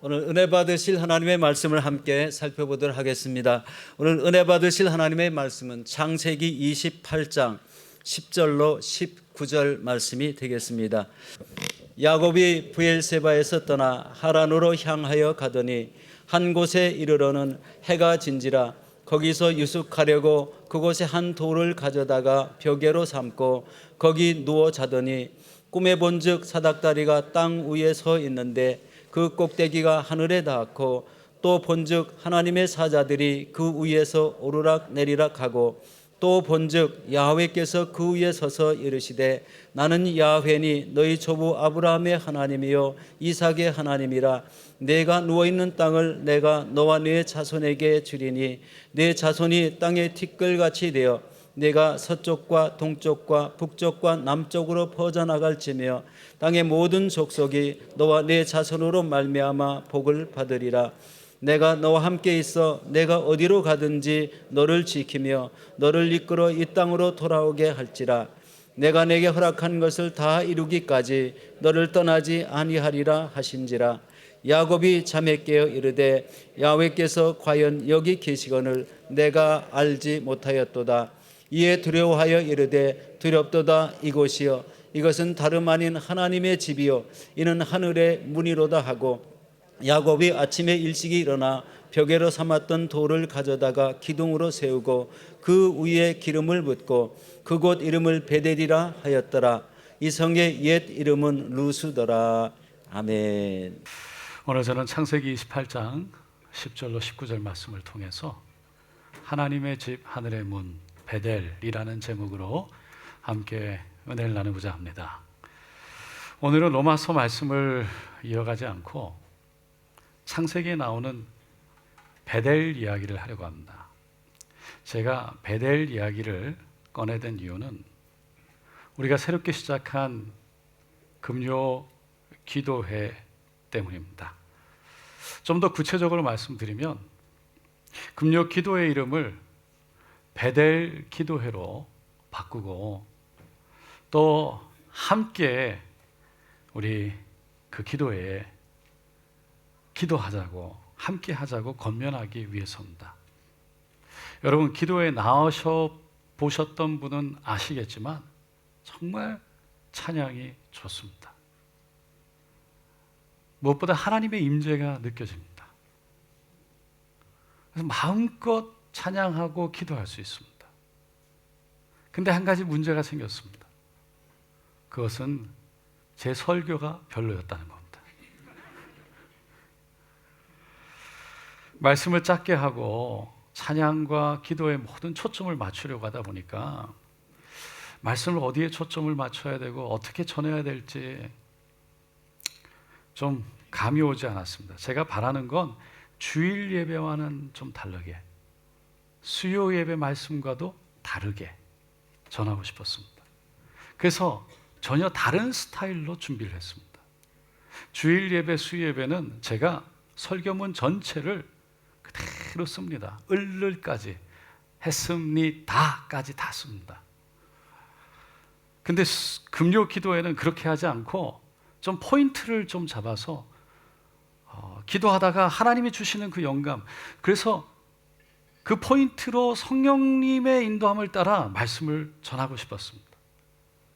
오늘 은혜 받으실 하나님의 말씀을 함께 살펴보도록 하겠습니다. 오늘 은혜 받으실 하나님의 말씀은 창세기 28장 10절로 19절 말씀이 되겠습니다. 야곱이 브엘세바에서 떠나 하란으로 향하여 가더니 한 곳에 이르러는 해가 진지라. 거기서 유숙하려고 그곳에 한 돌을 가져다가 벽에로 삼고 거기 누워 자더니 꿈에 본즉 사닥다리가 땅 위에 서 있는데 그 꼭대기가 하늘에 닿았고 또 본즉 하나님의 사자들이 그 위에서 오르락 내리락 하고 또 본즉 야훼께서 그 위에 서서 이르시되 나는 야훼니 너희 조부 아브라함의 하나님이요 이삭의 하나님이라. 내가 누워있는 땅을 내가 너와 네 자손에게 주리니 네 자손이 땅의 티끌같이 되어 내가 서쪽과 동쪽과 북쪽과 남쪽으로 퍼져나갈지며 땅의 모든 족속이 너와 네 자손으로 말미암아 복을 받으리라. 내가 너와 함께 있어 내가 어디로 가든지 너를 지키며 너를 이끌어 이 땅으로 돌아오게 할지라. 내가 내게 허락한 것을 다 이루기까지 너를 떠나지 아니하리라 하신지라. 야곱이 잠에 깨어 이르되 야훼께서 과연 여기 계시거늘 내가 알지 못하였도다. 이에 두려워하여 이르되 두렵도다. 이곳이여 이것은 다름 아닌 하나님의 집이요 이는 하늘의 문이로다 하고 야곱이 아침에 일찍이 일어나 벽에로 삼았던 돌을 가져다가 기둥으로 세우고 그 위에 기름을 붓고 그곳 이름을 베델이라 하였더라. 이 성의 옛 이름은 루스더라. 아멘. 오늘 저는 창세기 28장 10절로 19절 말씀을 통해서 하나님의 집 하늘의 문 베델이라는 제목으로 함께 은혜를 나누고자 합니다. 오늘은 로마서 말씀을 이어가지 않고 창세기에 나오는 베델 이야기를 하려고 합니다. 제가 베델 이야기를 꺼내든 이유는 우리가 새롭게 시작한 금요 기도회 때문입니다. 좀 더 구체적으로 말씀드리면 금요 기도회 이름을 베델 기도회로 바꾸고 또 함께 우리 그 기도회에 기도하자고 함께 하자고 권면하기 위해서입니다. 여러분 기도에 나오셔 보셨던 분은 아시겠지만 정말 찬양이 좋습니다. 무엇보다 하나님의 임재가 느껴집니다. 그래서 마음껏 찬양하고 기도할 수 있습니다. 근데 한 가지 문제가 생겼습니다. 그것은 제 설교가 별로였다는 겁니다. 말씀을 짧게 하고 찬양과 기도에 모든 초점을 맞추려고 하다 보니까 말씀을 어디에 초점을 맞춰야 되고 어떻게 전해야 될지 좀 감이 오지 않았습니다. 제가 바라는 건 주일 예배와는 좀 다르게 수요 예배 말씀과도 다르게 전하고 싶었습니다. 그래서 전혀 다른 스타일로 준비를 했습니다. 주일 예배, 수요 예배는 제가 설교문 전체를 그대로 씁니다. 을을까지 했습니다까지 다 씁니다. 근데 금요 기도회는 그렇게 하지 않고 좀 포인트를 좀 잡아서 기도하다가 하나님이 주시는 그 영감, 그래서 그 포인트로 성령님의 인도함을 따라 말씀을 전하고 싶었습니다.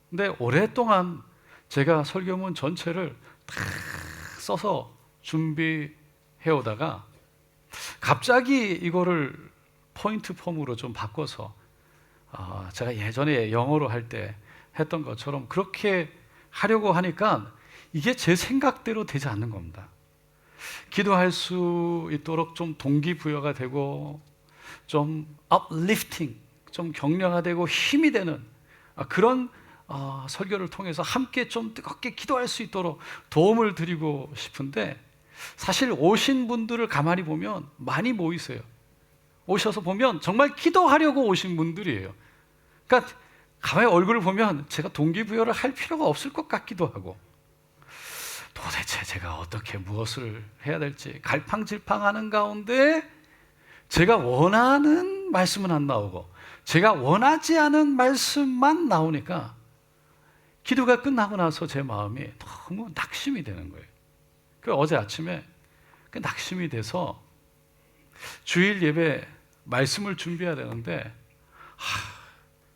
근데 오랫동안 제가 설교문 전체를 다 써서 준비해 오다가 갑자기 이거를 포인트 폼으로 좀 바꿔서 제가 예전에 영어로 할 때 했던 것처럼 그렇게 하려고 하니까 이게 제 생각대로 되지 않는 겁니다. 기도할 수 있도록 좀 동기부여가 되고 좀 uplifting, 좀 격려가 되고 힘이 되는 그런 설교를 통해서 함께 좀 뜨겁게 기도할 수 있도록 도움을 드리고 싶은데 사실 오신 분들을 가만히 보면 많이 모이세요. 오셔서 보면 정말 기도하려고 오신 분들이에요. 그러니까 가만히 얼굴을 보면 제가 동기부여를 할 필요가 없을 것 같기도 하고 도대체 제가 어떻게 무엇을 해야 될지 갈팡질팡하는 가운데 제가 원하는 말씀은 안 나오고 제가 원하지 않은 말씀만 나오니까 기도가 끝나고 나서 제 마음이 너무 낙심이 되는 거예요. 어제 아침에 낙심이 돼서 주일 예배 말씀을 준비해야 되는데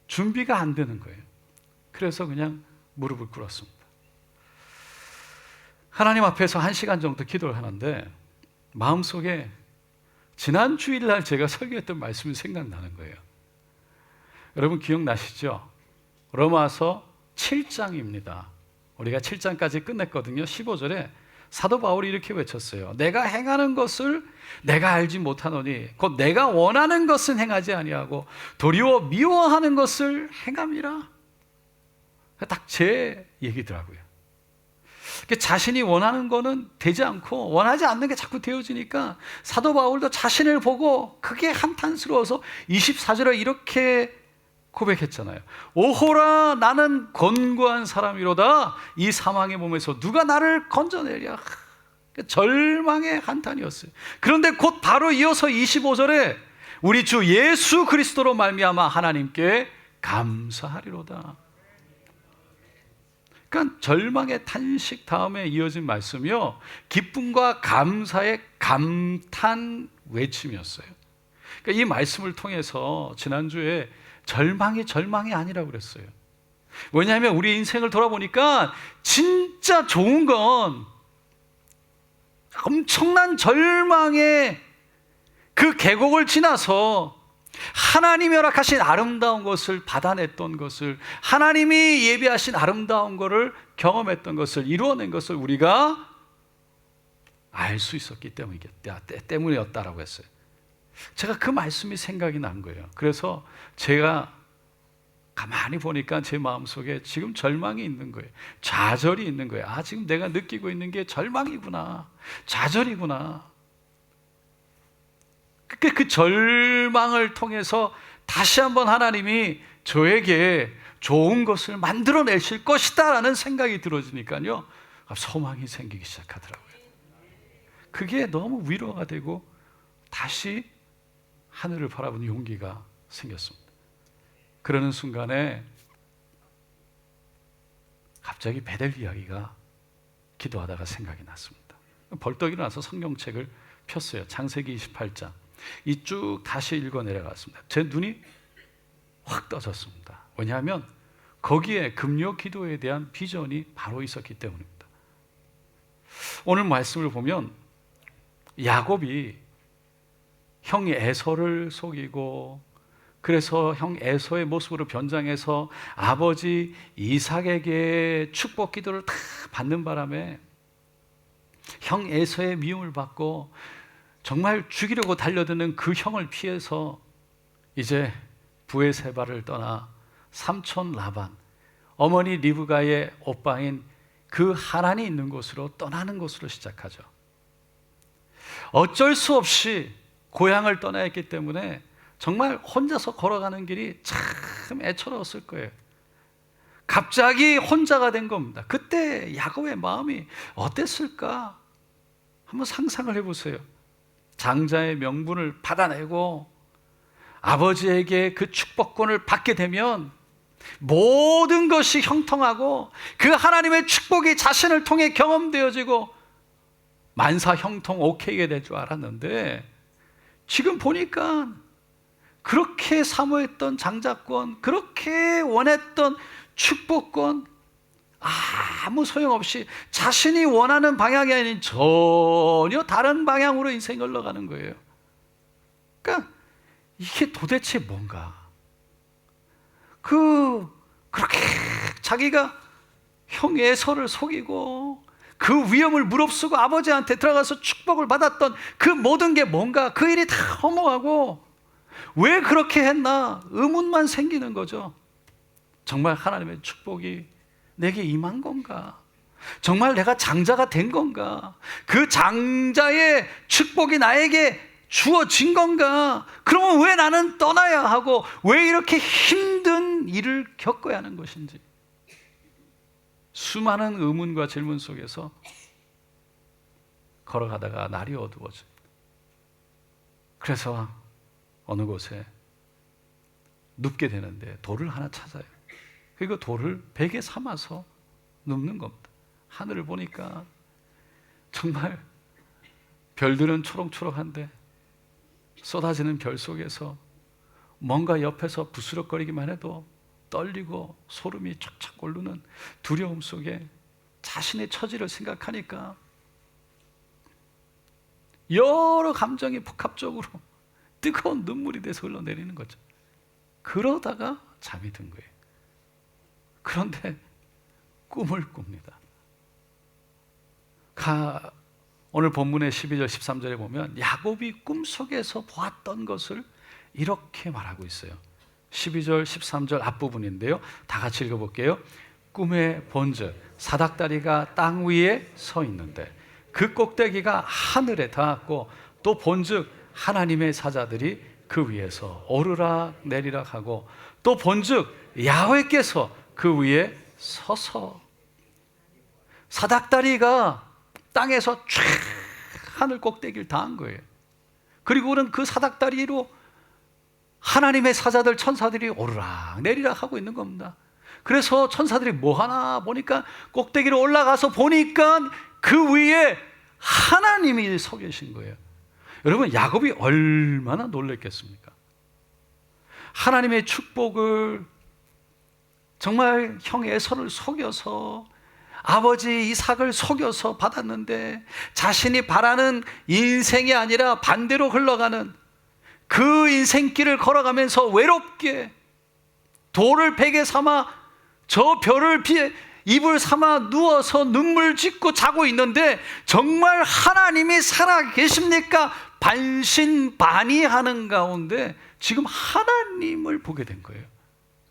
준비가 안 되는 거예요. 그래서 그냥 무릎을 꿇었습니다. 하나님 앞에서 1시간 정도 기도를 하는데 마음속에 지난 주일날 제가 설교했던 말씀이 생각나는 거예요. 여러분 기억나시죠? 로마서 7장입니다. 우리가 7장까지 끝냈거든요. 15절에 사도 바울이 이렇게 외쳤어요. 내가 행하는 것을 내가 알지 못하노니 곧 내가 원하는 것은 행하지 아니하고 도리어 미워하는 것을 행함이라. 딱 제 얘기더라고요. 자신이 원하는 거는 되지 않고 원하지 않는 게 자꾸 되어지니까 사도 바울도 자신을 보고 그게 한탄스러워서 24절에 이렇게 고백했잖아요. 오호라 나는 곤고한 사람이로다. 이 사망의 몸에서 누가 나를 건져내랴. 절망의 한탄이었어요. 그런데 곧 바로 이어서 25절에 우리 주 예수 그리스도로 말미암아 하나님께 감사하리로다. 그러니까 절망의 탄식 다음에 이어진 말씀이요, 기쁨과 감사의 감탄 외침이었어요. 그러니까 이 말씀을 통해서 지난주에 절망이 아니라고 그랬어요. 왜냐하면 우리 인생을 돌아보니까 진짜 좋은 건 엄청난 절망의 그 계곡을 지나서 하나님이 허락하신 아름다운 것을 받아냈던 것을, 하나님이 예비하신 아름다운 것을 경험했던 것을, 이루어낸 것을 우리가 알 수 있었기 때문이었다라고 했어요. 제가 그 말씀이 생각이 난 거예요. 그래서 제가 가만히 보니까 제 마음속에 지금 절망이 있는 거예요. 좌절이 있는 거예요. 지금 내가 느끼고 있는 게 절망이구나, 좌절이구나. 그 절망을 통해서 다시 한번 하나님이 저에게 좋은 것을 만들어내실 것이다 라는 생각이 들어지니까요, 소망이 생기기 시작하더라고요. 그게 너무 위로가 되고 다시 하늘을 바라보는 용기가 생겼습니다. 그러는 순간에 갑자기 베델 이야기가 기도하다가 생각이 났습니다. 벌떡 일어나서 성경책을 폈어요. 창세기 28장 이 쭉 다시 읽어 내려갔습니다. 제 눈이 확 떠졌습니다. 왜냐하면 거기에 금요 기도에 대한 비전이 바로 있었기 때문입니다. 오늘 말씀을 보면 야곱이 형 에서를 속이고, 그래서 형 에서의 모습으로 변장해서 아버지 이삭에게 축복 기도를 다 받는 바람에 형 에서의 미움을 받고 정말 죽이려고 달려드는 그 형을 피해서 이제 브에세바를 떠나 삼촌 라반, 어머니 리브가의 옷방인 그 하란이 있는 곳으로 떠나는 것으로 시작하죠. 어쩔 수 없이 고향을 떠나야 했기 때문에 정말 혼자서 걸어가는 길이 참 애처로웠을 거예요. 갑자기 혼자가 된 겁니다. 그때 야곱의 마음이 어땠을까? 한번 상상을 해보세요. 장자의 명분을 받아내고 아버지에게 그 축복권을 받게 되면 모든 것이 형통하고 그 하나님의 축복이 자신을 통해 경험되어지고 만사 형통 오케이가 될 줄 알았는데, 지금 보니까 그렇게 사모했던 장자권, 그렇게 원했던 축복권, 아무 소용없이 자신이 원하는 방향이 아닌 전혀 다른 방향으로 인생이 흘러가는 거예요. 그러니까 이게 도대체 뭔가? 그렇게 자기가 형 에서를 속이고 그 위험을 무릅쓰고 아버지한테 들어가서 축복을 받았던 그 모든 게 뭔가, 그 일이 다 허무하고 왜 그렇게 했나 의문만 생기는 거죠. 정말 하나님의 축복이 내게 임한 건가? 정말 내가 장자가 된 건가? 그 장자의 축복이 나에게 주어진 건가? 그러면 왜 나는 떠나야 하고 왜 이렇게 힘든 일을 겪어야 하는 것인지, 수많은 의문과 질문 속에서 걸어가다가 날이 어두워집니다. 그래서 어느 곳에 눕게 되는데 돌을 하나 찾아요. 그리고 돌을 베개 삼아서 눕는 겁니다. 하늘을 보니까 정말 별들은 초록초록한데 쏟아지는 별 속에서 뭔가 옆에서 부스럭거리기만 해도 떨리고 소름이 쫙쫙 오르는 두려움 속에 자신의 처지를 생각하니까 여러 감정이 복합적으로 뜨거운 눈물이 돼서 흘러내리는 거죠. 그러다가 잠이 든 거예요. 그런데 꿈을 꿉니다. 오늘 본문의 12절 13절에 보면 야곱이 꿈속에서 보았던 것을 이렇게 말하고 있어요. 12절 13절 앞부분인데요, 다 같이 읽어볼게요. 꿈에 본즉 사닥다리가 땅 위에 서 있는데 그 꼭대기가 하늘에 닿았고 또 본즉 하나님의 사자들이 그 위에서 오르락 내리락 하고 또 본즉 야훼께서 그 위에 서서, 사닥다리가 땅에서 쫙 하늘 꼭대기를 닿은 거예요. 그리고는 그 사닥다리로 하나님의 사자들, 천사들이 오르락 내리락 하고 있는 겁니다. 그래서 천사들이 뭐 하나 보니까 꼭대기로 올라가서 보니까 그 위에 하나님이 서 계신 거예요. 여러분, 야곱이 얼마나 놀랐겠습니까? 하나님의 축복을 정말 형 에서를 속여서, 아버지 이삭을 속여서 받았는데 자신이 바라는 인생이 아니라 반대로 흘러가는 그 인생길을 걸어가면서 외롭게 돌을 베개 삼아 저 별을 이불 삼아 누워서 눈물 짓고 자고 있는데 정말 하나님이 살아 계십니까? 반신반의하는 가운데 지금 하나님을 보게 된 거예요.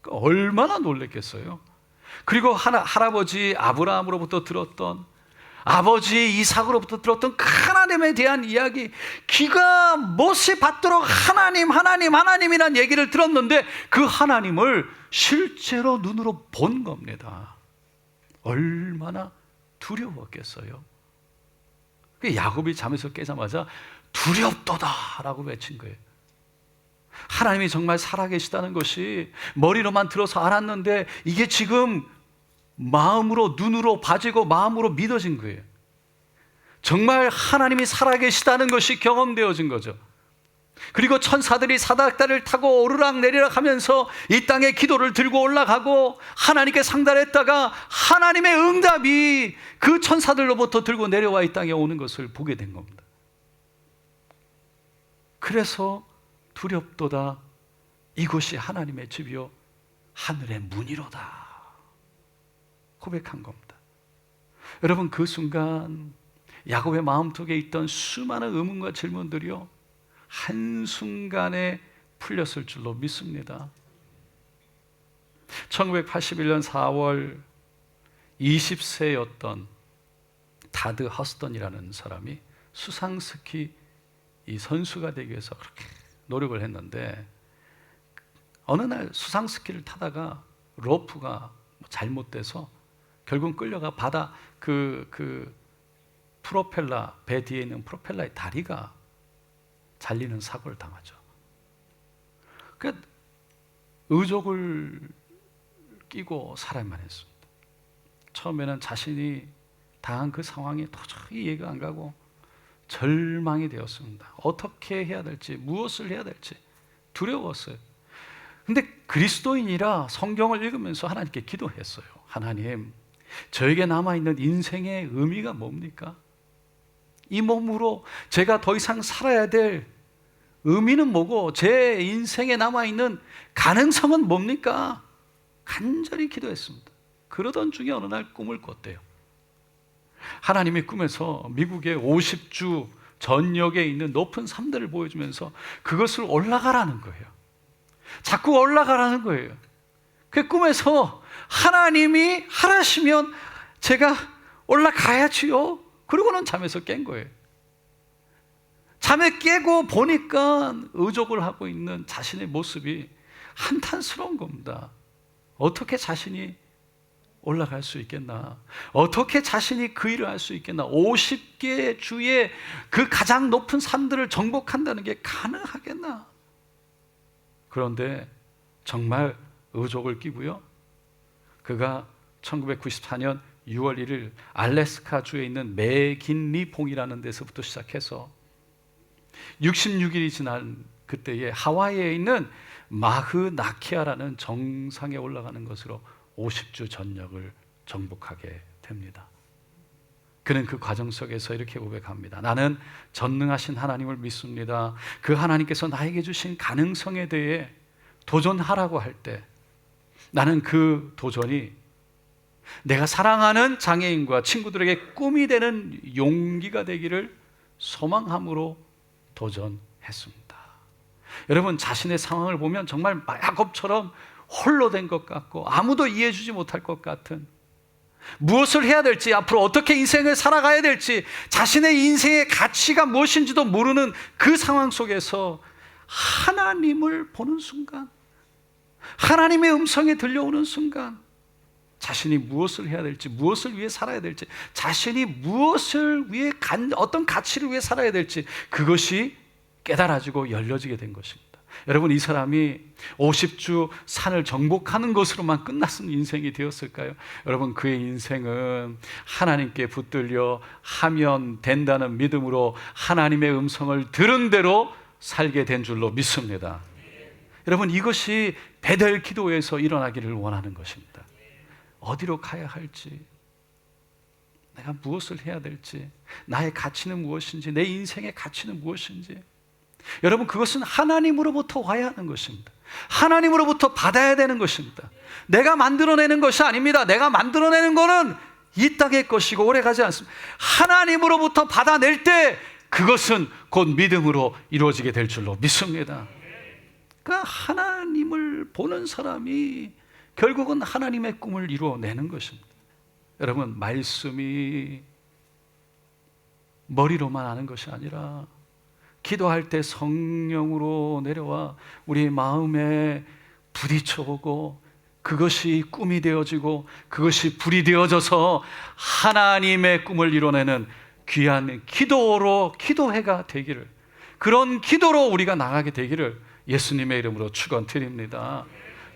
얼마나 놀랬겠어요. 그리고 할아버지 아브라함으로부터 들었던, 아버지 이삭으로부터 들었던 그 하나님에 대한 이야기, 귀가 못이 받도록 하나님이란 얘기를 들었는데 그 하나님을 실제로 눈으로 본 겁니다. 얼마나 두려웠겠어요. 야곱이 잠에서 깨자마자 두렵도다 라고 외친 거예요. 하나님이 정말 살아계시다는 것이 머리로만 들어서 알았는데 이게 지금 마음으로, 눈으로 봐지고 마음으로 믿어진 거예요. 정말 하나님이 살아계시다는 것이 경험되어진 거죠. 그리고 천사들이 사닥다리를 타고 오르락 내리락 하면서 이 땅에 기도를 들고 올라가고 하나님께 상달했다가 하나님의 응답이 그 천사들로부터 들고 내려와 이 땅에 오는 것을 보게 된 겁니다. 그래서 두렵도다, 이곳이 하나님의 집이요 하늘의 문이로다 고백한 겁니다. 여러분, 그 순간 야곱의 마음속에 있던 수많은 의문과 질문들이요 한순간에 풀렸을 줄로 믿습니다. 1981년 4월 20세였던 다드 허스턴이라는 사람이 수상스키 이 선수가 되기 위해서 그렇게 노력을 했는데 어느 날 수상스키를 타다가 로프가 잘못돼서 결국 끌려가 바다 그 프로펠러, 배 뒤에 있는 프로펠러의 다리가 잘리는 사고를 당하죠. 그러니까 의족을 끼고 살아야만 했습니다. 처음에는 자신이 당한 그 상황이 도저히 이해가 안 가고 절망이 되었습니다. 어떻게 해야 될지, 무엇을 해야 될지 두려웠어요. 근데 그리스도인이라 성경을 읽으면서 하나님께 기도했어요. 하나님, 저에게 남아있는 인생의 의미가 뭡니까? 이 몸으로 제가 더 이상 살아야 될 의미는 뭐고 제 인생에 남아있는 가능성은 뭡니까? 간절히 기도했습니다. 그러던 중에 어느 날 꿈을 꿨대요. 하나님이 꿈에서 미국의 50주 전역에 있는 높은 산들을 보여주면서 그것을 올라가라는 거예요. 자꾸 올라가라는 거예요. 그 꿈에서 하나님이 하라시면 제가 올라가야지요. 그러고는 잠에서 깬 거예요. 잠에 깨고 보니까 의족을 하고 있는 자신의 모습이 한탄스러운 겁니다. 어떻게 자신이 올라갈 수 있겠나? 어떻게 자신이 그 일을 할 수 있겠나? 50개 주의 그 가장 높은 산들을 정복한다는 게 가능하겠나? 그런데 정말 의족을 끼고요, 그가 1994년 6월 1일 알래스카 주에 있는 맥긴리 봉이라는 데서부터 시작해서 66일이 지난 그때에 하와이에 있는 마흐나키아라는 정상에 올라가는 것으로 50주 전역을 정복하게 됩니다. 그는 그 과정 속에서 이렇게 고백합니다. 나는 전능하신 하나님을 믿습니다. 그 하나님께서 나에게 주신 가능성에 대해 도전하라고 할 때 나는 그 도전이 내가 사랑하는 장애인과 친구들에게 꿈이 되는 용기가 되기를 소망함으로 도전했습니다. 여러분, 자신의 상황을 보면 정말 야곱처럼 홀로 된 것 같고 아무도 이해해 주지 못할 것 같은, 무엇을 해야 될지, 앞으로 어떻게 인생을 살아가야 될지, 자신의 인생의 가치가 무엇인지도 모르는 그 상황 속에서 하나님을 보는 순간, 하나님의 음성이 들려오는 순간 자신이 무엇을 해야 될지, 무엇을 위해 살아야 될지, 자신이 무엇을 위해 어떤 가치를 위해 살아야 될지, 그것이 깨달아지고 열려지게 된 것입니다. 여러분, 이 사람이 50주 산을 정복하는 것으로만 끝났은 인생이 되었을까요? 여러분, 그의 인생은 하나님께 붙들려 하면 된다는 믿음으로 하나님의 음성을 들은 대로 살게 된 줄로 믿습니다. 여러분, 이것이 베델 기도에서 일어나기를 원하는 것입니다. 어디로 가야 할지, 내가 무엇을 해야 될지, 나의 가치는 무엇인지, 내 인생의 가치는 무엇인지, 여러분, 그것은 하나님으로부터 와야 하는 것입니다. 하나님으로부터 받아야 되는 것입니다. 내가 만들어내는 것이 아닙니다. 내가 만들어내는 것은 이 땅의 것이고 오래가지 않습니다. 하나님으로부터 받아낼 때 그것은 곧 믿음으로 이루어지게 될 줄로 믿습니다. 그러니까 하나님을 보는 사람이 결국은 하나님의 꿈을 이루어내는 것입니다. 여러분, 말씀이 머리로만 아는 것이 아니라 기도할 때 성령으로 내려와 우리 마음에 부딪혀오고, 그것이 꿈이 되어지고 그것이 불이 되어져서 하나님의 꿈을 이뤄내는 귀한 기도회가 되기를, 그런 기도로 우리가 나가게 되기를 예수님의 이름으로 축원드립니다.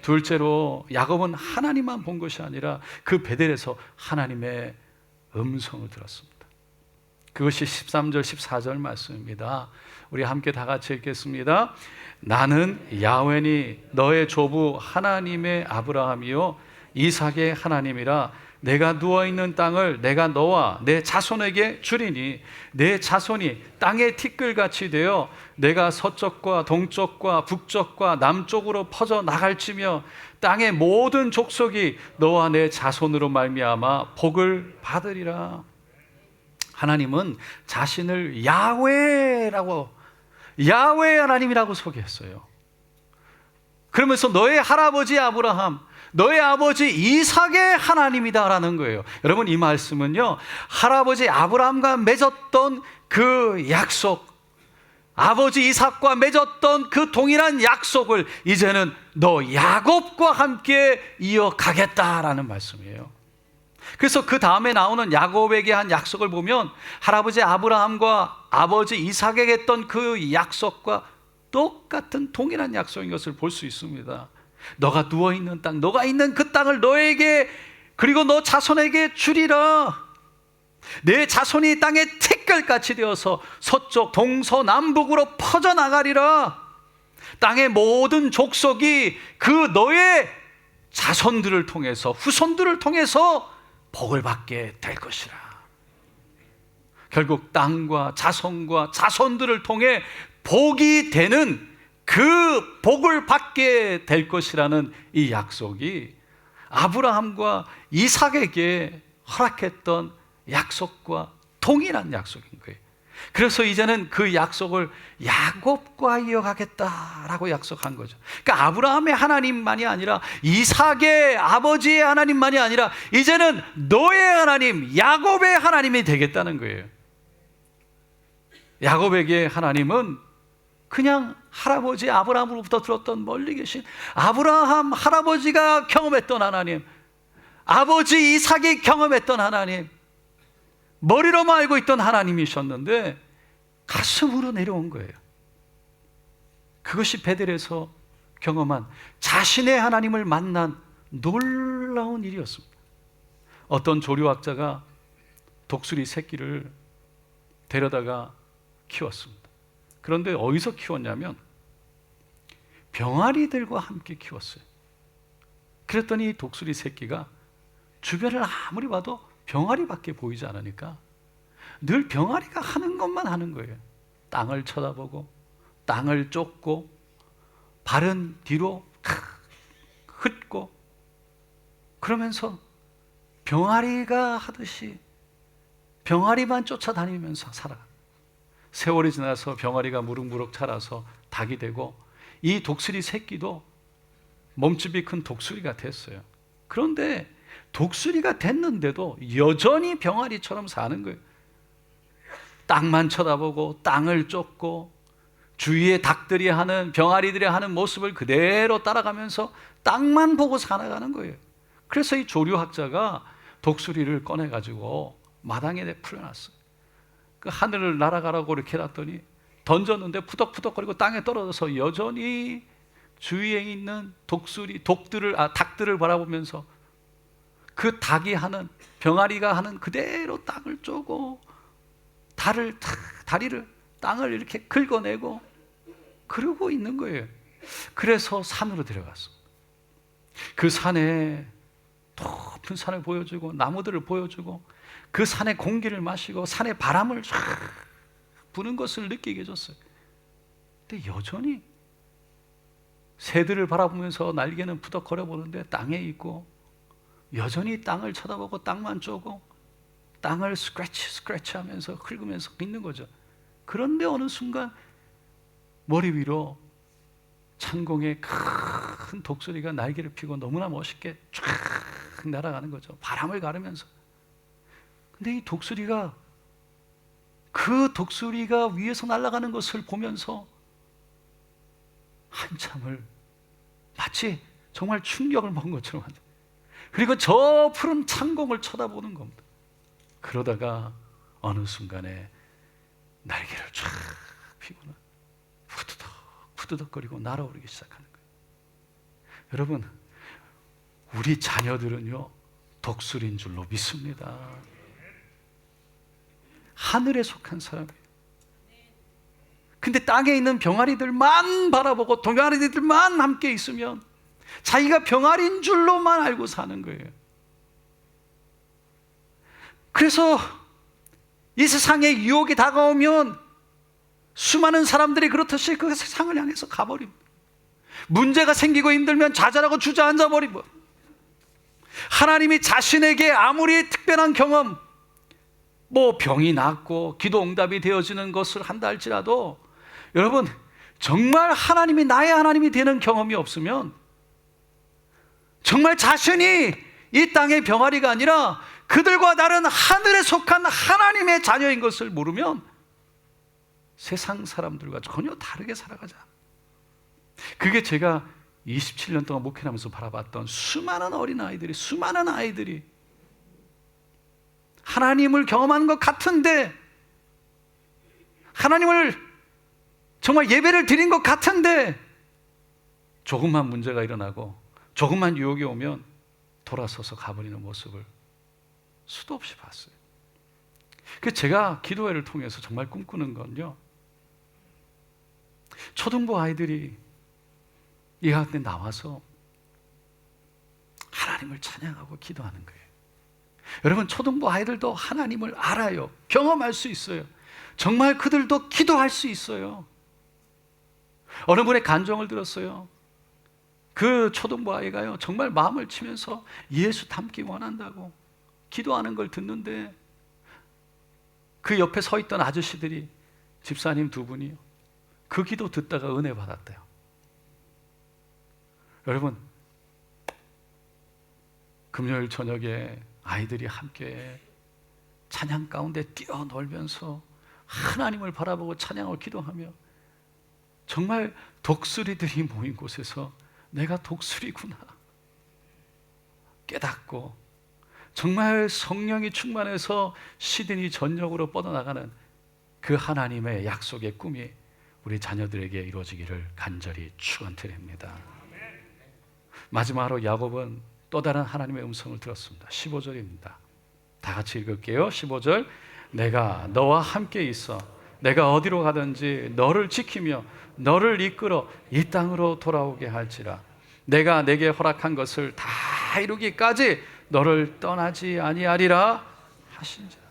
둘째로, 야곱은 하나님만 본 것이 아니라 그 베델에서 하나님의 음성을 들었습니다. 그것이 13절 14절 말씀입니다. 우리 함께 다 같이 읽겠습니다. 나는 야훼니 너의 조부 하나님의 아브라함이요 이삭의 하나님이라. 내가 누워있는 땅을 내가 너와 내 자손에게 주리니 내 자손이 땅의 티끌같이 되어 내가 서쪽과 동쪽과 북쪽과 남쪽으로 퍼져 나갈지며 땅의 모든 족속이 너와 내 자손으로 말미암아 복을 받으리라. 하나님은 자신을 야훼 하나님이라고 소개했어요. 그러면서 너의 할아버지 아브라함, 너의 아버지 이삭의 하나님이다라는 거예요. 여러분, 이 말씀은요, 할아버지 아브라함과 맺었던 그 약속, 아버지 이삭과 맺었던 그 동일한 약속을 이제는 너 야곱과 함께 이어가겠다라는 말씀이에요. 그래서 그 다음에 나오는 야곱에게 한 약속을 보면 할아버지 아브라함과 아버지 이삭에게 했던 그 약속과 똑같은 동일한 약속인 것을 볼 수 있습니다. 너가 누워있는 땅, 너가 있는 그 땅을 너에게 그리고 너 자손에게 주리라. 내 자손이 땅의 티끌같이 되어서 서쪽 동서남북으로 퍼져나가리라. 땅의 모든 족속이 그 너의 자손들을 통해서, 후손들을 통해서 복을 받게 될 것이라. 결국 땅과 자손과 자손들을 통해 복이 되는 그 복을 받게 될 것이라는 이 약속이 아브라함과 이삭에게 허락했던 약속과 동일한 약속인 거예요. 그래서 이제는 그 약속을 야곱과 이어가겠다라고 약속한 거죠. 그러니까 아브라함의 하나님만이 아니라 이삭의 아버지의 하나님만이 아니라 이제는 너의 하나님, 야곱의 하나님이 되겠다는 거예요. 야곱에게 하나님은 그냥 할아버지 아브라함으로부터 들었던 멀리 계신 아브라함 할아버지가 경험했던 하나님, 아버지 이삭이 경험했던 하나님, 머리로만 알고 있던 하나님이셨는데 가슴으로 내려온 거예요. 그것이 베델에서 경험한 자신의 하나님을 만난 놀라운 일이었습니다. 어떤 조류학자가 독수리 새끼를 데려다가 키웠습니다. 그런데 어디서 키웠냐면 병아리들과 함께 키웠어요. 그랬더니 이 독수리 새끼가 주변을 아무리 봐도 병아리밖에 보이지 않으니까 늘 병아리가 하는 것만 하는 거예요. 땅을 쳐다보고 땅을 쫓고 발은 뒤로 흩고 그러면서 병아리가 하듯이 병아리만 쫓아다니면서 살아. 세월이 지나서 병아리가 무럭무럭 자라서 닭이 되고 이 독수리 새끼도 몸집이 큰 독수리가 됐어요. 그런데 독수리가 됐는데도 여전히 병아리처럼 사는 거예요. 땅만 쳐다보고 땅을 쫓고 주위에 닭들이 하는 병아리들이 하는 모습을 그대로 따라가면서 땅만 보고 살아가는 거예요. 그래서 이 조류학자가 독수리를 꺼내가지고 마당에 풀어놨어요. 그 하늘을 날아가라고 이렇게 해놨더니 던졌는데 푸덕푸덕거리고 땅에 떨어져서 여전히 주위에 있는 닭들을 바라보면서 그 닭이 하는 병아리가 하는 그대로 땅을 쪼고 다리를 땅을 이렇게 긁어내고 그러고 있는 거예요. 그래서 산으로 데려갔어. 그 산에 높은 산을 보여주고 나무들을 보여주고 그 산의 공기를 마시고 산의 바람을 쫙 부는 것을 느끼게 해줬어요. 근데 여전히 새들을 바라보면서 날개는 푸덕거려 보는데 땅에 있고 여전히 땅을 쳐다보고 땅만 쪼고 땅을 스크래치 하면서 긁으면서 있는 거죠. 그런데 어느 순간 머리 위로 창공에 큰 독수리가 날개를 펴고 너무나 멋있게 쫙 날아가는 거죠. 바람을 가르면서. 근데 이 독수리가 그 독수리가 위에서 날아가는 것을 보면서 한참을 마치 정말 충격을 먹은 것처럼 한다. 그리고 저 푸른 창공을 쳐다보는 겁니다. 그러다가 어느 순간에 날개를 쫙 펴고는 후두덕거리고 날아오르기 시작하는 거예요. 여러분, 우리 자녀들은요 독수리인 줄로 믿습니다. 하늘에 속한 사람이에요. 근데 땅에 있는 병아리들만 바라보고 병아리들만 함께 있으면 자기가 병아리인 줄로만 알고 사는 거예요. 그래서 이 세상에 유혹이 다가오면 수많은 사람들이 그렇듯이 그 세상을 향해서 가버립니다. 문제가 생기고 힘들면 좌절하고 주저앉아 버리고 하나님이 자신에게 아무리 특별한 경험 병이 낫고 기도 응답이 되어지는 것을 한다 할지라도 여러분 정말 하나님이 나의 하나님이 되는 경험이 없으면 정말 자신이 이 땅의 병아리가 아니라 그들과 다른 하늘에 속한 하나님의 자녀인 것을 모르면 세상 사람들과 전혀 다르게 살아가자. 그게 제가 27년 동안 목회하면서 바라봤던 수많은 어린아이들이 수많은 아이들이 하나님을 경험하는 것 같은데 하나님을 정말 예배를 드린 것 같은데 조금만 문제가 일어나고 조금만 유혹이 오면 돌아서서 가버리는 모습을 수도 없이 봤어요. 그래서 제가 기도회를 통해서 정말 꿈꾸는 건요 초등부 아이들이 이 학교에 나와서 하나님을 찬양하고 기도하는 거예요. 여러분 초등부 아이들도 하나님을 알아요. 경험할 수 있어요. 정말 그들도 기도할 수 있어요. 어느 분의 간증을 들었어요. 그 초등부 아이가요 정말 마음을 치면서 예수 닮기 원한다고 기도하는 걸 듣는데 그 옆에 서 있던 아저씨들이 집사님 두 분이요 그 기도 듣다가 은혜 받았대요. 여러분 금요일 저녁에 아이들이 함께 찬양 가운데 뛰어놀면서 하나님을 바라보고 찬양을 기도하며 정말 독수리들이 모인 곳에서 내가 독수리구나 깨닫고 정말 성령이 충만해서 시드니 전역으로 뻗어나가는 그 하나님의 약속의 꿈이 우리 자녀들에게 이루어지기를 간절히 축원드립니다. 마지막으로 야곱은 또 다른 하나님의 음성을 들었습니다. 15절입니다. 다 같이 읽을게요. 15절 내가 너와 함께 있어 내가 어디로 가든지 너를 지키며 너를 이끌어 이 땅으로 돌아오게 할지라. 내가 내게 허락한 것을 다 이루기까지 너를 떠나지 아니하리라 하신지라.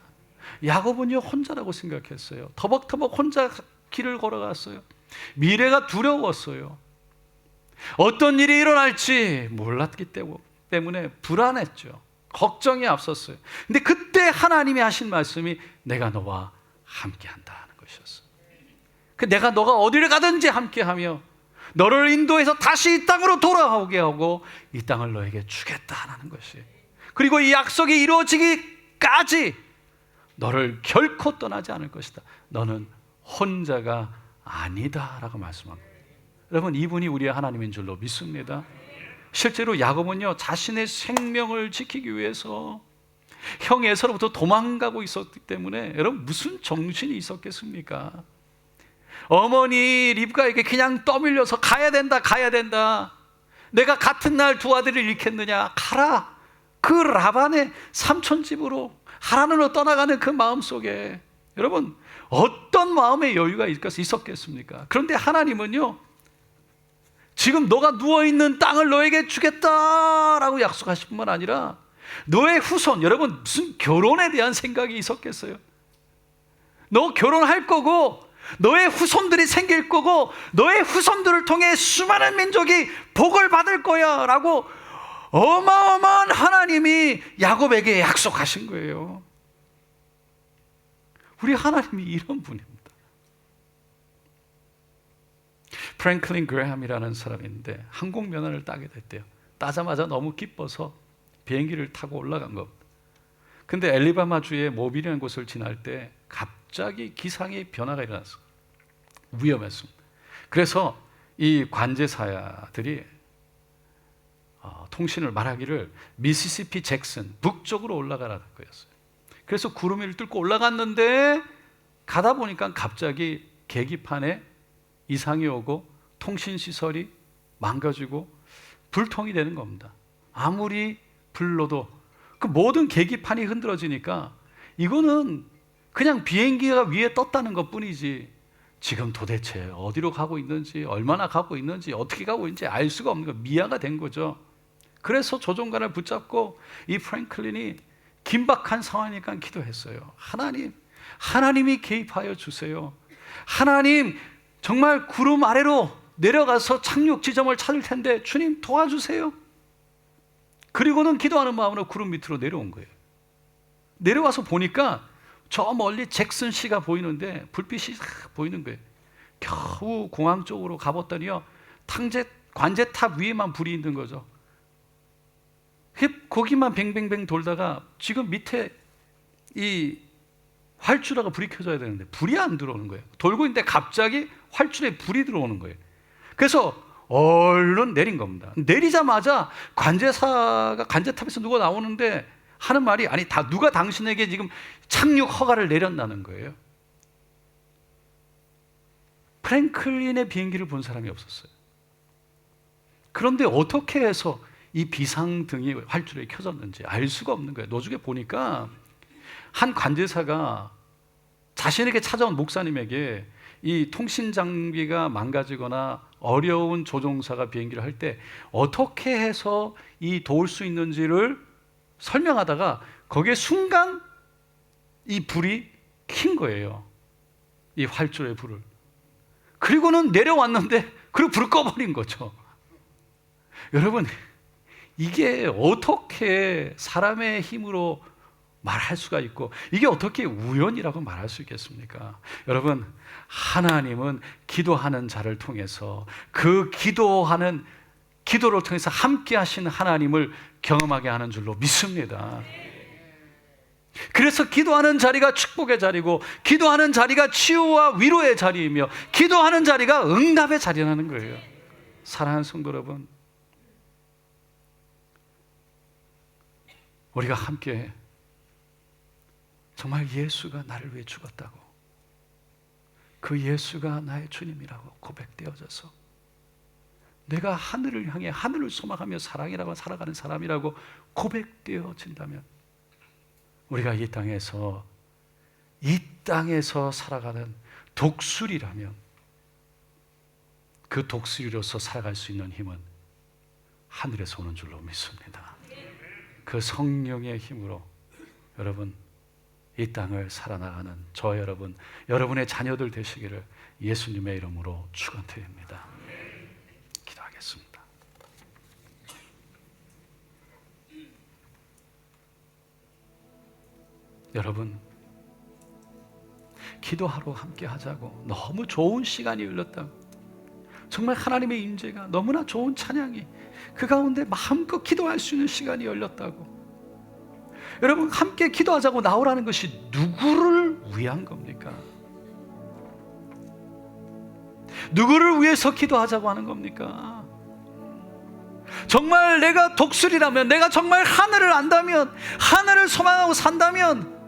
야곱은요 혼자라고 생각했어요. 터벅터벅 혼자 길을 걸어갔어요. 미래가 두려웠어요. 어떤 일이 일어날지 몰랐기 때문에 불안했죠. 걱정이 앞섰어요. 근데 그때 하나님이 하신 말씀이 내가 너와 함께한다 하는 것이었어요. 내가 너가 어디를 가든지 함께하며 너를 인도해서 다시 이 땅으로 돌아오게 하고 이 땅을 너에게 주겠다라는 것이, 그리고 이 약속이 이루어지기까지 너를 결코 떠나지 않을 것이다. 너는 혼자가 아니다라고 말씀합니다. 여러분, 이분이 우리의 하나님인 줄로 믿습니다. 실제로 야곱은요 자신의 생명을 지키기 위해서 형 에서로부터 도망가고 있었기 때문에, 여러분 무슨 정신이 있었겠습니까? 어머니 리브가에게 그냥 떠밀려서 가야 된다. 내가 같은 날 두 아들을 잃겠느냐, 가라. 그 라반의 삼촌 집으로 하란으로 떠나가는 그 마음 속에 여러분 어떤 마음의 여유가 있었겠습니까? 그런데 하나님은요 지금 너가 누워있는 땅을 너에게 주겠다라고 약속하실 뿐만 아니라 너의 후손, 여러분 무슨 결혼에 대한 생각이 있었겠어요? 너 결혼할 거고 너의 후손들이 생길 거고 너의 후손들을 통해 수많은 민족이 복을 받을 거야 라고 어마어마한 하나님이 야곱에게 약속하신 거예요. 우리 하나님이 이런 분입니다. 프랭클린 그레함이라는 사람이 있는데 항공면허를 따게 됐대요. 따자마자 너무 기뻐서 비행기를 타고 올라간 겁니다. 근데 엘리바마주의 모빌이라는 곳을 지날 때 갑자기 기상의 변화가 일어났어요. 위험했습니다. 그래서 이 관제사들이 통신을 말하기를 미시시피 잭슨 북쪽으로 올라가라는 거였어요. 그래서 구름 위를 뚫고 올라갔는데 가다 보니까 갑자기 계기판에 이상이 오고 통신시설이 망가지고 불통이 되는 겁니다. 아무리 불러도 그 모든 계기판이 흔들어지니까 이거는 그냥 비행기가 위에 떴다는 것 뿐이지 지금 도대체 어디로 가고 있는지, 얼마나 가고 있는지, 어떻게 가고 있는지 알 수가 없는 거, 미아가 된 거죠. 그래서 조종관을 붙잡고 이 프랭클린이 긴박한 상황이니까 기도했어요. 하나님이 개입하여 주세요. 하나님, 정말 구름 아래로 내려가서 착륙 지점을 찾을 텐데 주님 도와주세요. 그리고는 기도하는 마음으로 구름 밑으로 내려온 거예요. 내려와서 보니까 저 멀리 잭슨 시가 보이는데 불빛이 보이는 거예요. 겨우 공항 쪽으로 가봤더니요 관제탑 위에만 불이 있는 거죠. 거기만 뱅뱅뱅 돌다가 지금 밑에 이 활주로가 불이 켜져야 되는데 불이 안 들어오는 거예요. 돌고 있는데 갑자기 활주로에 불이 들어오는 거예요. 그래서 얼른 내린 겁니다. 내리자마자 관제탑에서 누가 나오는데 하는 말이, 아니 누가 당신에게 지금 착륙 허가를 내렸다는 거예요. 프랭클린의 비행기를 본 사람이 없었어요. 그런데 어떻게 해서 이 비상등이 활주로에 켜졌는지 알 수가 없는 거예요. 나중에 보니까 한 관제사가 자신에게 찾아온 목사님에게 이 통신 장비가 망가지거나 어려운 조종사가 비행기를 할 때 어떻게 해서 이 도울 수 있는지를 설명하다가 거기에 순간 이 불이 킨 거예요. 이 활주로의 불을. 그리고는 내려왔는데 그리고 불을 꺼버린 거죠. 여러분, 이게 어떻게 사람의 힘으로 말할 수가 있고 이게 어떻게 우연이라고 말할 수 있겠습니까? 여러분, 하나님은 기도하는 자를 통해서 그 기도를 통해서 함께 하신 하나님을 경험하게 하는 줄로 믿습니다. 그래서 기도하는 자리가 축복의 자리고 기도하는 자리가 치유와 위로의 자리이며 기도하는 자리가 응답의 자리라는 거예요. 사랑하는 성도 여러분, 우리가 함께 정말 예수가 나를 위해 죽었다고, 그 예수가 나의 주님이라고 고백되어져서 내가 하늘을 향해 하늘을 소망하며 사랑이라고 살아가는 사람이라고 고백되어진다면 우리가 이 땅에서 살아가는 독수리라면 그 독수리로서 살아갈 수 있는 힘은 하늘에서 오는 줄로 믿습니다. 그 성령의 힘으로 여러분 이 땅을 살아나가는 저 여러분, 여러분의 자녀들 되시기를 예수님의 이름으로 축원드립니다. 기도하겠습니다. 여러분, 기도하러 함께 하자고 너무 좋은 시간이 흘렀다고, 정말 하나님의 임재가 너무나 좋은 찬양이 그 가운데 마음껏 기도할 수 있는 시간이 열렸다고, 여러분 함께 기도하자고 나오라는 것이 누구를 위한 겁니까? 누구를 위해서 기도하자고 하는 겁니까? 정말 내가 독수리라면, 내가 정말 하늘을 안다면, 하늘을 소망하고 산다면,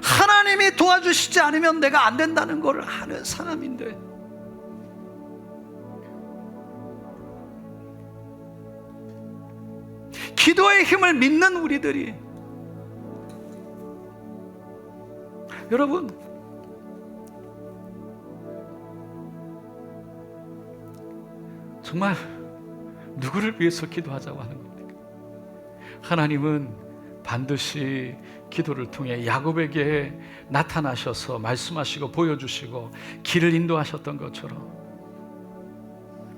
하나님이 도와주시지 않으면 내가 안 된다는 걸 아는 사람인데, 기도의 힘을 믿는 우리들이, 여러분 정말 누구를 위해서 기도하자고 하는 겁니까? 하나님은 반드시 기도를 통해 야곱에게 나타나셔서 말씀하시고 보여주시고 길을 인도하셨던 것처럼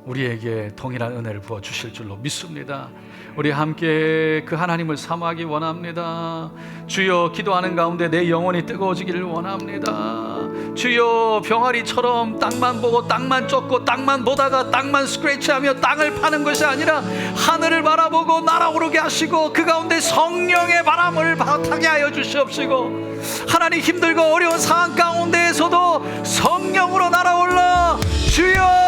우리에게 동일한 은혜를 부어주실 줄로 믿습니다. 우리 함께 그 하나님을 사모하기 원합니다. 주여, 기도하는 가운데 내 영혼이 뜨거워지기를 원합니다. 주여, 병아리처럼 땅만 보고 땅만 쫓고 땅만 보다가 땅만 스크래치하며 땅을 파는 것이 아니라 하늘을 바라보고 날아오르게 하시고 그 가운데 성령의 바람을 타게 하여 주시옵시고, 하나님 힘들고 어려운 상황 가운데에서도 성령으로 날아올라 주여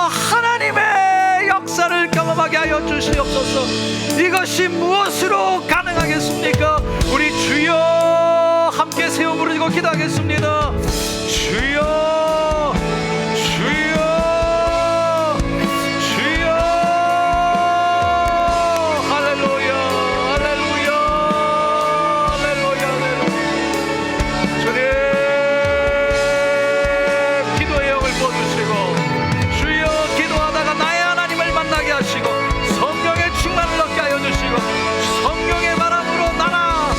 하나님의 역사를 경험하게 하여 주시옵소서. 이것이 무엇으로 가능하겠습니까? 우리 주여 함께 세워 부르고 기도하겠습니다. 주여, 주여, 주여. 할렐루야, 할렐루야, 할렐루야, 할렐루야. 주님 기도의 영을 부어주시고, 주여 기도하다가 나의 하나님을 만나게 하시고 성령의 충만을 얻게 하여 주시고 성령의 바람으로 날아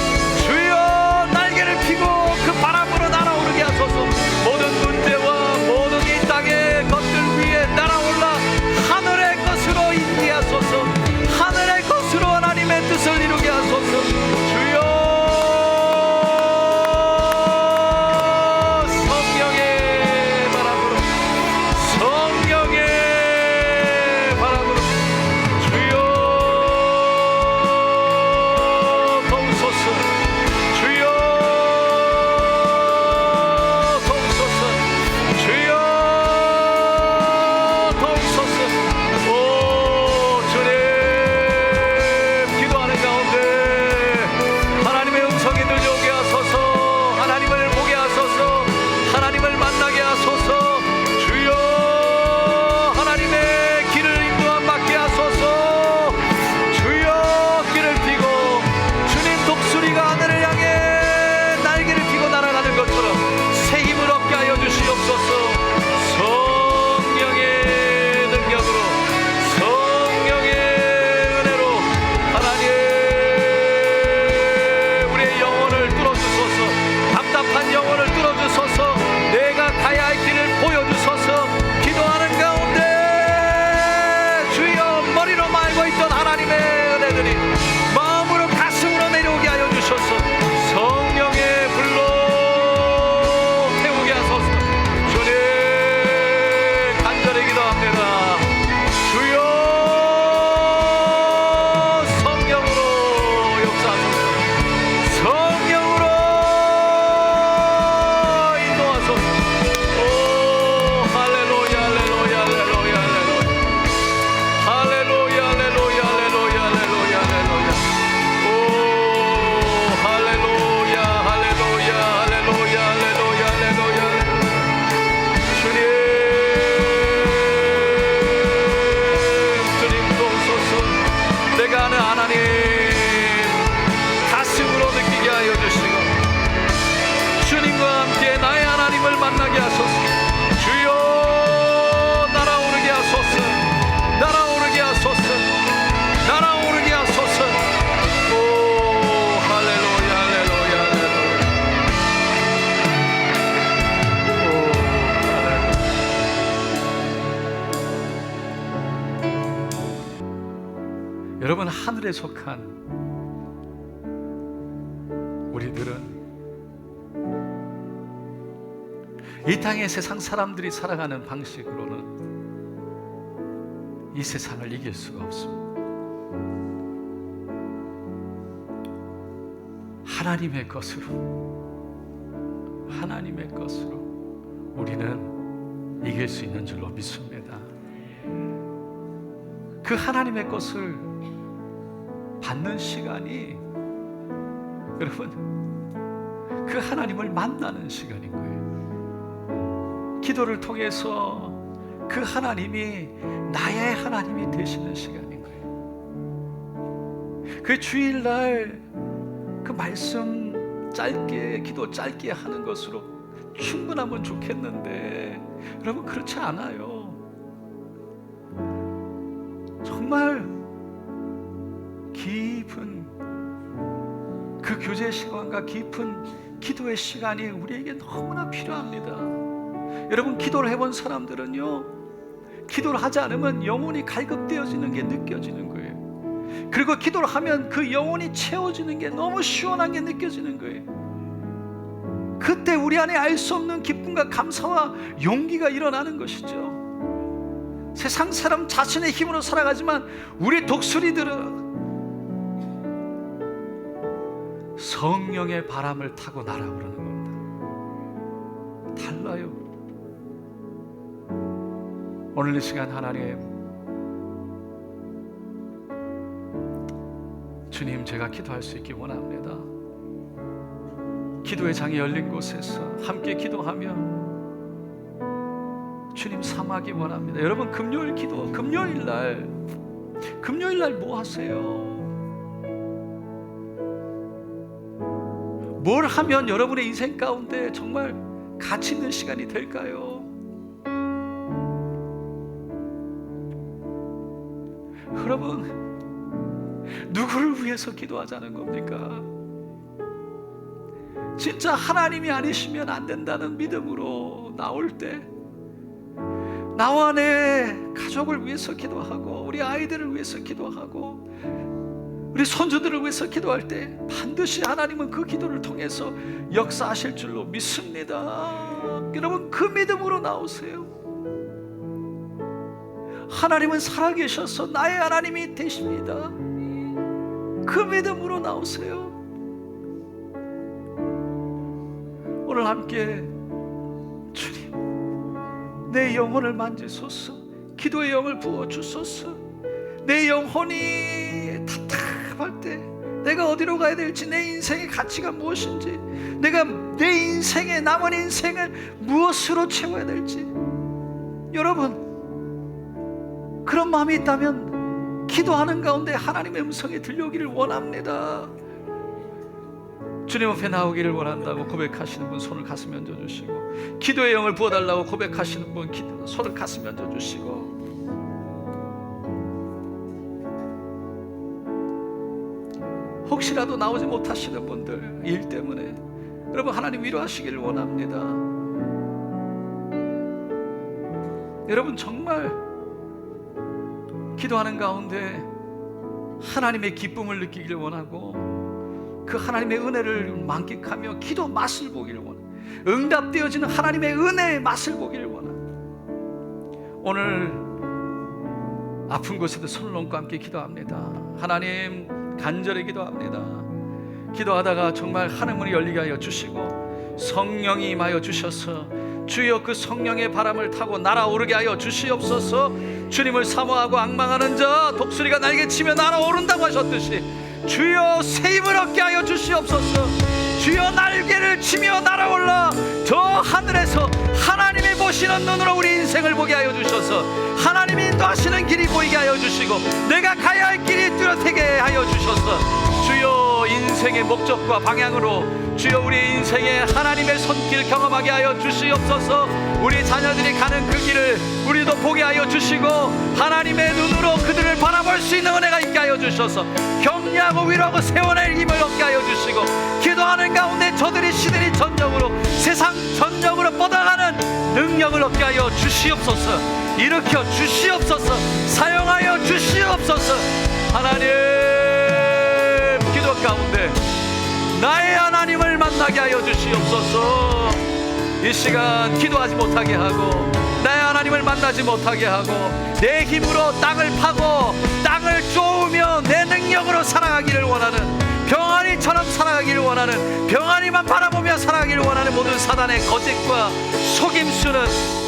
주여 날개를 피고 그 바람으로 날아오르게 하소서. 모든 여러분, 하늘에 속한 우리들은 이 땅의 세상 사람들이 살아가는 방식으로는 이 세상을 이길 수가 없습니다. 하나님의 것으로 우리는 이길 수 있는 줄로 믿습니다. 그 하나님의 것을 받는 시간이, 여러분, 그 하나님을 만나는 시간인 거예요. 기도를 통해서 그 하나님이 나의 하나님이 되시는 시간인 거예요. 그 주일날 그 말씀 짧게, 기도 짧게 하는 것으로 충분하면 좋겠는데, 여러분, 그렇지 않아요. 정말 깊은 그 교제 시간과 깊은 기도의 시간이 우리에게 너무나 필요합니다. 여러분, 기도를 해본 사람들은요, 기도를 하지 않으면 영혼이 갈급되어지는 게 느껴지는 거예요. 그리고 기도를 하면 그 영혼이 채워지는 게 너무 시원한 게 느껴지는 거예요. 그때 우리 안에 알 수 없는 기쁨과 감사와 용기가 일어나는 것이죠. 세상 사람 자신의 힘으로 살아가지만 우리 독수리들은 성령의 바람을 타고 날아오르는 겁니다. 달라요. 오늘 이 시간 하나님, 주님, 제가 기도할 수 있기 원합니다. 기도의 장이 열린 곳에서 함께 기도하며 주님 삼하기 원합니다. 여러분, 금요일 기도, 금요일날 뭐 하세요? 뭘 하면 여러분의 인생 가운데 정말 가치 있는 시간이 될까요? 여러분, 누구를 위해서 기도하자는 겁니까? 진짜 하나님이 아니시면 안 된다는 믿음으로 나올 때, 나와 내 가족을 위해서 기도하고, 우리 아이들을 위해서 기도하고, 우리 손주들을 위해서 기도할 때 반드시 하나님은 그 기도를 통해서 역사하실 줄로 믿습니다. 여러분, 그 믿음으로 나오세요. 하나님은 살아계셔서 나의 하나님이 되십니다. 그 믿음으로 나오세요. 오늘 함께 주님, 내 영혼을 만지소서, 기도의 영을 부어주소서. 내 영혼이 답답할 때 내가 어디로 가야 될지, 내 인생의 가치가 무엇인지, 내가 내 인생의 남은 인생을 무엇으로 채워야 될지, 여러분, 그런 마음이 있다면 기도하는 가운데 하나님의 음성이 들려오기를 원합니다. 주님 앞에 나오기를 원한다고 고백하시는 분 손을 가슴에 얹어주시고, 기도의 영을 부어달라고 고백하시는 분 손을 가슴에 얹어주시고, 혹시라도 나오지 못하시는 분들, 일 때문에 여러분, 하나님 위로하시기를 원합니다. 여러분, 정말 기도하는 가운데 하나님의 기쁨을 느끼기를 원하고, 그 하나님의 은혜를 만끽하며 기도 맛을 보기를 원합니다. 응답되어지는 하나님의 은혜의 맛을 보기를 원합니다. 오늘 아픈 곳에도 손을 얹고 함께 기도합니다. 하나님, 간절히 기도합니다. 기도하다가 정말 하늘문이 열리게 하여 주시고, 성령이 임하여 주셔서 주여 그 성령의 바람을 타고 날아오르게 하여 주시옵소서. 주님을 사모하고 앙망하는 자 독수리가 날개치며 날아오른다고 하셨듯이 주여 새 힘을 얻게 하여 주시옵소서. 주여 날개를 치며 날아올라 저 하늘에서 하나님이 보시는 눈으로 우리 인생을 보게 하여 주셔서 하나님이 인도하시는 길이 보이게 하여 주시고, 내가 가야 할 길이 뚜렷하게 하여 주셔서 주여 인생의 목적과 방향으로 주여 우리 인생에 하나님의 손길 경험하게 하여 주시옵소서. 우리 자녀들이 가는 그 길을 우리도 보게 하여 주시고, 하나님의 눈으로 그들을 바라볼 수 있는 은혜가 있게 하여 주셔서 격려하고 위로하고 세워낼 힘을 얻게 하여 주시고, 기도하는 가운데 저들이 시들이 전적으로 세상 전적으로 뻗어가는 능력을 얻게 하여 주시옵소서. 일으켜 주시옵소서. 사용하여 주시옵소서. 하나님, 기도 가운데 나의 하나님을 만나게 하여 주시옵소서. 이 시간 기도하지 못하게 하고 나의 하나님을 만나지 못하게 하고 내 힘으로 땅을 파고 땅을 쪼으며 내 능력으로 살아가기를 원하는, 병아리처럼 살아가기를 원하는, 병아리만 바라보며 살아가기를 원하는 모든 사단의 거짓과 속임수는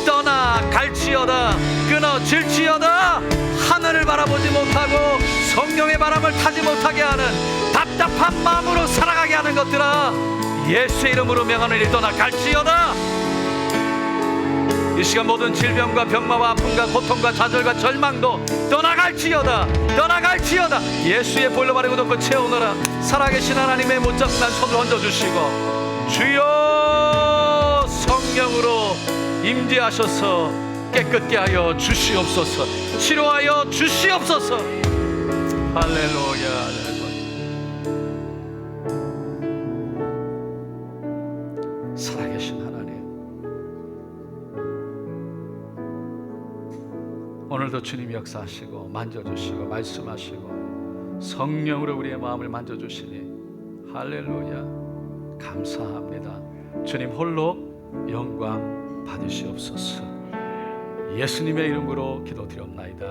떠나갈지어다, 끊어질지어다. 하늘을 바라보지 못하고 성령의 바람을 타지 못하게 하는 답답한 마음으로 살아가게 하는 것들아, 예수의 이름으로 명하노니 떠나갈지어다. 이 시간 모든 질병과 병마와 아픔과 고통과 좌절과 절망도 떠나갈지어다, 떠나갈지어다. 예수의 보혈로 바르고 덮고 채우노라. 살아계신 하나님의 못잡난 손을 얹어주시고 주여 성령으로 임재하셔서 깨끗게 하여 주시옵소서. 치료하여 주시옵소서. 할렐루야, 할렐루야. 살아계신 하나님, 오늘도 주님 역사하시고 만져주시고 말씀하시고 성령으로 우리의 마음을 만져주시니 할렐루야, 감사합니다. 주님 홀로 영광 받으시옵소서. 예수님의 이름으로 기도드렸나이다.